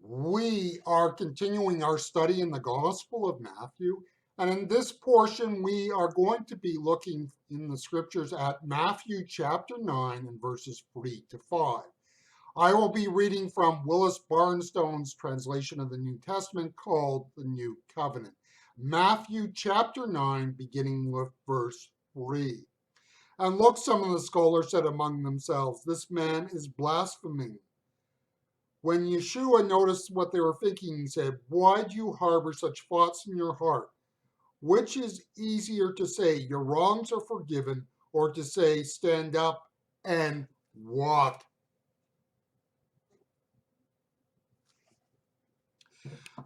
We are continuing our study in the Gospel of Matthew, and in this portion, we are going to be looking in the scriptures at Matthew chapter 9 and verses 3 to 5. I will be reading from Willis Barnstone's translation of the New Testament called the New Covenant. Matthew chapter 9, beginning with verse 3. And look, some of the scholars said among themselves, this man is blaspheming. When Yeshua noticed what they were thinking, he said, why do you harbor such thoughts in your heart? Which is easier to say, your wrongs are forgiven, or to say, stand up and walk?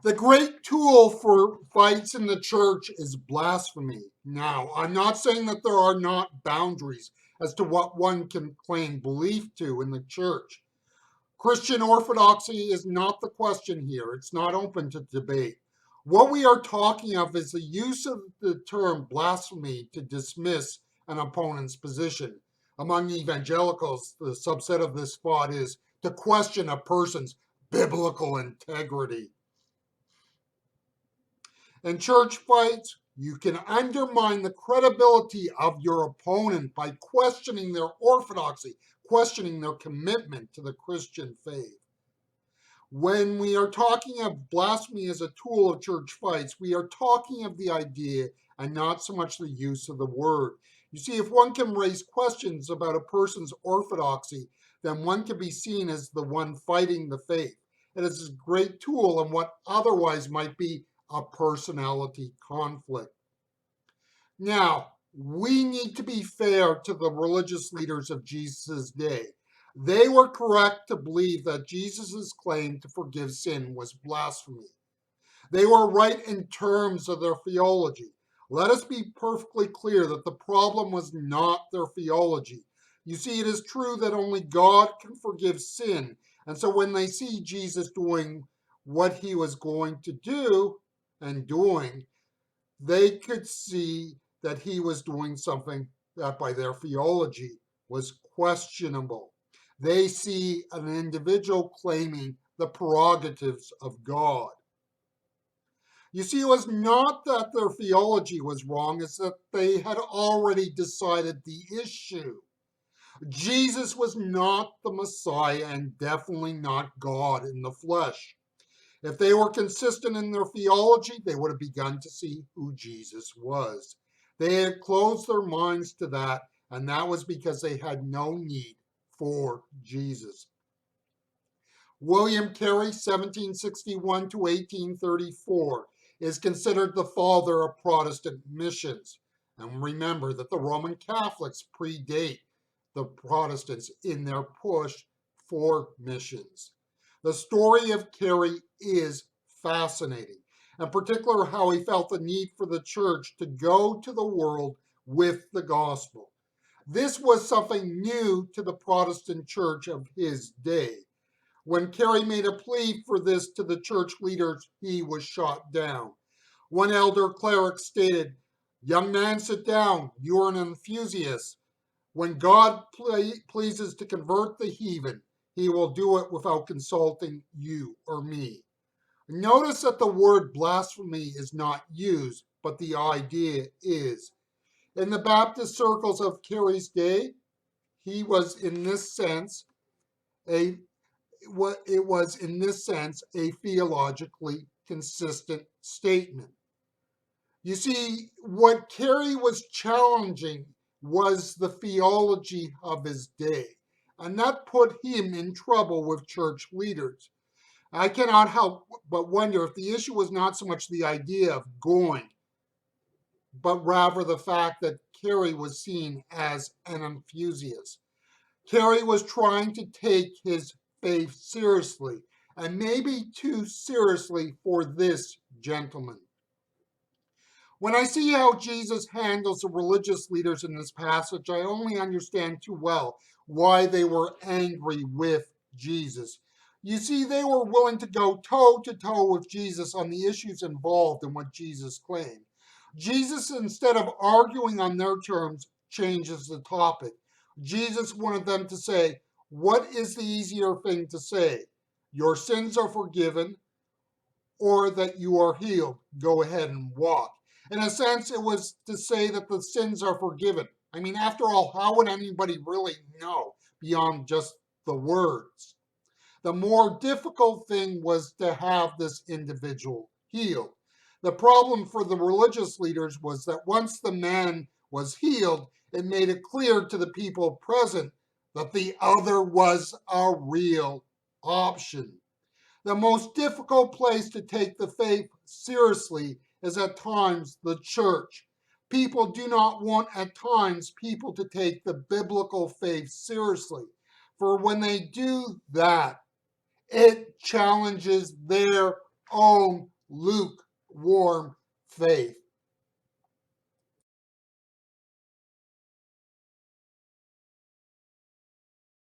The great tool for fights in the church is blasphemy. Now, I'm not saying that there are not boundaries as to what one can claim belief to in the church. Christian orthodoxy is not the question here. It's not open to debate. What we are talking of is the use of the term blasphemy to dismiss an opponent's position. Among evangelicals, the subset of this thought is to question a person's biblical integrity. In church fights, you can undermine the credibility of your opponent by questioning their orthodoxy, questioning their commitment to the Christian faith. When we are talking of blasphemy as a tool of church fights, we are talking of the idea and not so much the use of the word. You see, if one can raise questions about a person's orthodoxy, then one can be seen as the one fighting the faith. It is a great tool in what otherwise might be a personality conflict. Now, we need to be fair to the religious leaders of Jesus' day. They were correct to believe that Jesus' claim to forgive sin was blasphemy. They were right in terms of their theology. Let us be perfectly clear that the problem was not their theology. You see, it is true that only God can forgive sin. And so when they see Jesus doing what he was going to do and doing, they could see that he was doing something that by their theology was questionable. They see an individual claiming the prerogatives of God. You see, it was not that their theology was wrong, it's that they had already decided the issue. Jesus was not the Messiah and definitely not God in the flesh. If they were consistent in their theology, they would have begun to see who Jesus was. They had closed their minds to that, and that was because they had no need for Jesus. William Carey, 1761 to 1834, is considered the father of Protestant missions. And remember that the Roman Catholics predate the Protestants in their push for missions. The story of Carey is fascinating, in particular how he felt the need for the church to go to the world with the gospel. This was something new to the Protestant church of his day. When Carey made a plea for this to the church leaders, he was shot down. One elder cleric stated, young man, sit down, you are an enthusiast. When God pleases to convert the heathen, he will do it without consulting you or me. Notice that the word blasphemy is not used, but the idea is. In the Baptist circles of Carey's day, he was in this sense a it was in this sense a theologically consistent statement. You see, what Carey was challenging was the theology of his day, and that put him in trouble with church leaders. I cannot help but wonder if the issue was not so much the idea of going, but rather the fact that Carey was seen as an enthusiast. Carey was trying to take his faith seriously, and maybe too seriously for this gentleman. When I see how Jesus handles the religious leaders in this passage, I only understand too well why they were angry with Jesus. You see, they were willing to go toe to toe with Jesus on the issues involved in what Jesus claimed. Jesus, instead of arguing on their terms, changes the topic. Jesus wanted them to say, what is the easier thing to say? your sins are forgiven, or that you are healed. Go ahead and walk. In a sense, it was to say that the sins are forgiven. I mean, after all, how would anybody really know beyond just the words? The more difficult thing was to have this individual healed. The problem for the religious leaders was that once the man was healed, it made it clear to the people present that the other was a real option. The most difficult place to take the faith seriously is at times the church. People do not want at times people to take the biblical faith seriously. For when they do that, it challenges their own lukewarm faith.